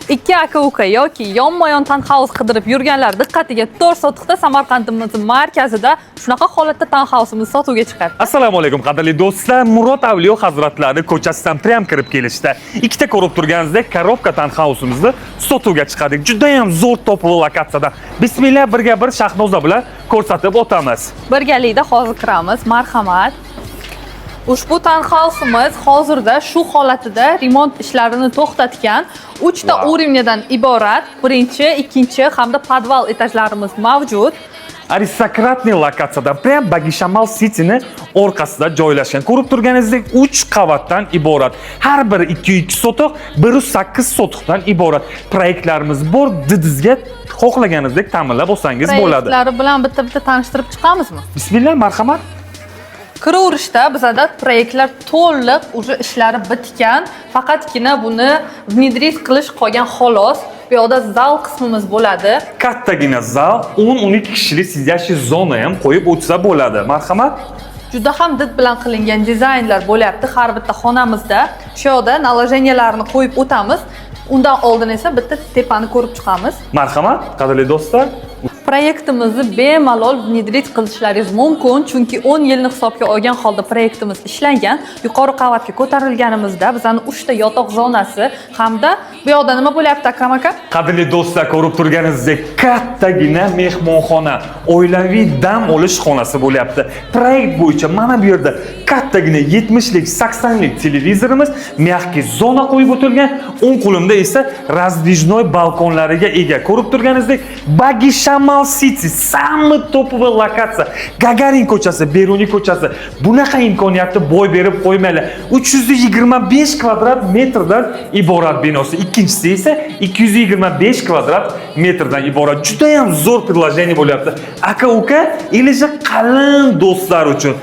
Ikki aka-uka yoki yonma-yon townhouse qidirib yurganlar diqqatiga 4 sotixda Samarqandimizning markazida shunaqa holatda townhouseimiz sotuvga chiqadi. Assalomu alaykum qadrli do'stlar. Murod Avliyo hazratlari ko'chasidan prям kirib kelishdi. Ikkita ko'rib turganingizdek korobka townhouseimizni sotuvga chiqardik. Juda ham zo'r topli lokatsiyada. Bismillah, birga bir Shahnoza bilan ko'rsatib o'tamiz. Birgalikda hozir kiramiz. Marhamat. Ushbu townhouseimiz hozirda shu holatida remont ishlarini to'xtatgan 3 ta уровняdan iborat. Birinchi, ikkinchi hamda podval etajlarimiz mavjud. Aristokratniy lokatsiyada prям Bagishamal City'ni orqasida joylashgan. Ko'rib turganingizdek 3 qavatdan iborat. Har biri 2 sotiq, 108 sotiqdan iborat. Proyektlarimiz bor, didizga xohlaganingizdek ta'minlab olsangiz bo'ladi. Proyektlari bilan bitta-bitta tanishtirib chiqamizmi? Bismillah, marhamat. Kiraverishda bizda proyektlar to'liq уже ishlari bitgan, faqatgina buni внедрить qilish qolgan xolos. Bu yerda zal qismimiz bo'ladi. Kattagina zal, 10-12 kishilik sizyashi zona ham qo'yib o'tsa bo'ladi. Marhamat. Juda ham did bilan qilingan dizaynlar bo'lyapti har bitta xonamizda. Shu yerda naложенияларni qo'yib o'tamiz. Undan oldin esa bitta tepani ko'rib chiqamiz. Marhamat, qadrli do'stlar. Proyektimizni bemalol внедрить qilishlaringiz mumkin, chunki 10 yilni hisobga olgan holda proyektimiz ishlangan. Yuqori qavatga ko'tarilganimizda bizning 3 ta yotoq zonasi hamda bu yoqda nima bo'lyapti, Akram aka? Qadrli do'stlar, ko'rib turganingizdek kattagina mehmonxona, oilaviy dam olish xonasi bo'lyapti. Proyekt bo'yicha mana bu yerda kattagina 70lik, 80lik televizorimiz, mягкий zona qo'yib o'tilgan. O'ng qo'limda esa razdvijnoy balkonlariga ega. Ko'rib turganingizdek Bagishamal City, самый topovoy lokatsiya. Gagarin ko'chasi, Beruniy ko'chasi. Bunaqa imkoniyatni boy berib qo'ymaylar. 325 kvadrat metrdan iborat binosi. Ikkinchisi esa 225 kvadrat metrdan iborat. Juda ham zo'r предложение bo'lyapti. Aka-uka, ilishi qalin do'stlar uchun.